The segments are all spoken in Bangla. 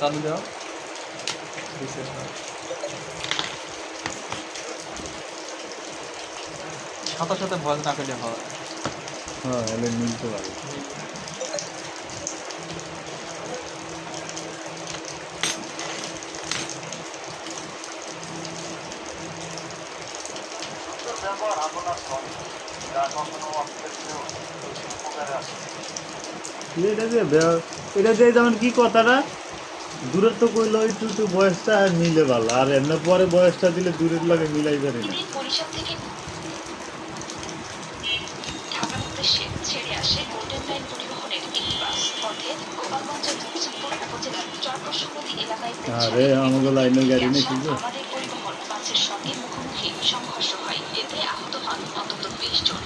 চালু দাও সাথে সাথে ভয়েস না পেলে হয়। হ্যাঁ এলে মিলতে পারে। এটা যে যেমন কি কথাটা দূরের তো কইলো একটু একটু বয়সটা মিলে ভালো, আর এমনি পরে বয়সটা দিলে দূরের লাগে মিলাই পারি না। ঢাকার উদ্দেশ্যে ছেড়ে আসে গোল্ডেন লাইন পরিবহনের একটি বাস। পথে গোপালগঞ্জের মুকসুদপুর উপজেলার চরপশুমতি এলাকায় আরে আমাকে লাইনের গাড়ি নেই কিন্তু আমাদের পরিবহন বাসের সঙ্গে মুখোমুখি সংঘর্ষ হয়। এতে আহত হন অন্তত 20 জন।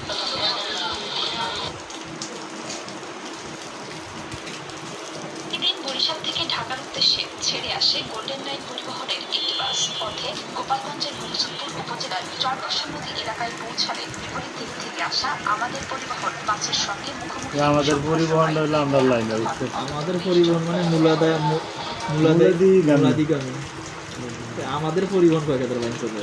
এদিন বরিশাল থেকে ঢাকার উদ্দেশ্যে ছেড়ে আসে গোল্ডেন লাইন পরিবহনের একটি বাস। পথে গোপালগঞ্জের মুকসুদপুর উপজেলার চরপশুমতি এলাকায় পৌঁছালে বিপরীত দিক থেকে আসা আমাদের পরিবহন বাসের সঙ্গে মুখোমুখি আমাদের পরিবহন হইলো আমরা লাইনে আমাদের পরিবহন মানে মুলাদিগামী। আমাদের পরিবহন কয় ক্ষেত্রে লাইন চলবে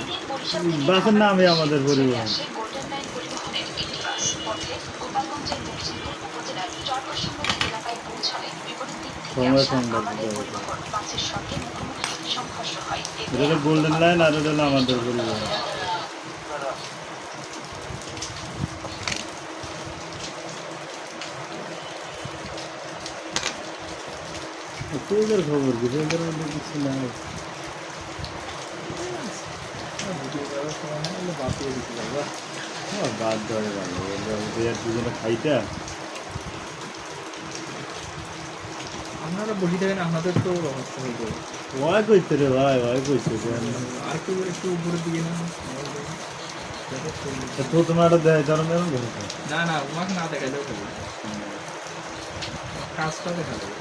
বাসের নামে আমাদের পরিবহন। গোল্ডেন লাইন পরিবহনের একটি বাস। পথে গোপালগঞ্জের মুকসুদপুর উপজেলার চরপশুমতি এলাকায় পৌঁছালে বিপরীত দিক থেকে আসা আমাদের পরিবহন বাসের সঙ্গে মুখোমুখি সংঘর্ষ হয়। এটা গোল্ডেন লাইন আর এটা আমাদের পরিবহন। তোদের খবর কি? তোদের মধ্যে কিছু নাই। বাদ ধরে ভালো দুজনে খাইটা আপনারা বসে থাকেন, আপনাদের তো রহস্য হয়ে যাবে। ওয়াই কইতে রে ভাই, ওয়াই কইতে আর একটু একটু উপরের দিকে না তো তোমার একটা দেয় জানো না না না তোমাকে না দেখাইলেও হবে, কাজটা দেখা যাবে।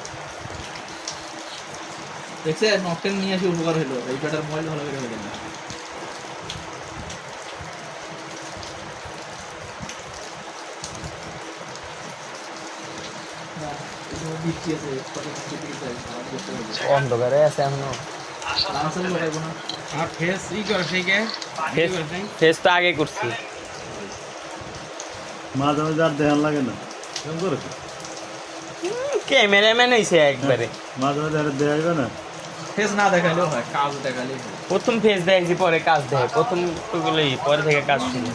দেখছে নকটেন নিয়ে এসে উপকার হলো, এই ব্যাটার মোবাইল ভালো করে হয়ে না। অন্ধকারে আছে এখনো। ফেস তো আগে করছি, মাঝে মাঝে আর দেখান লাগে না কেমন করেছে ক্যামেরাম্যান হয়েছে একবারে। মাঝে মাঝে আর দেখাইবে না, ফেস না দেখাইলেও হয়, কাজ দেখালেই হয়। প্রথম ফেস দেখছি পরে কাজ দেখে, প্রথম টুকুলেই পরে থেকে কাজ শুরু।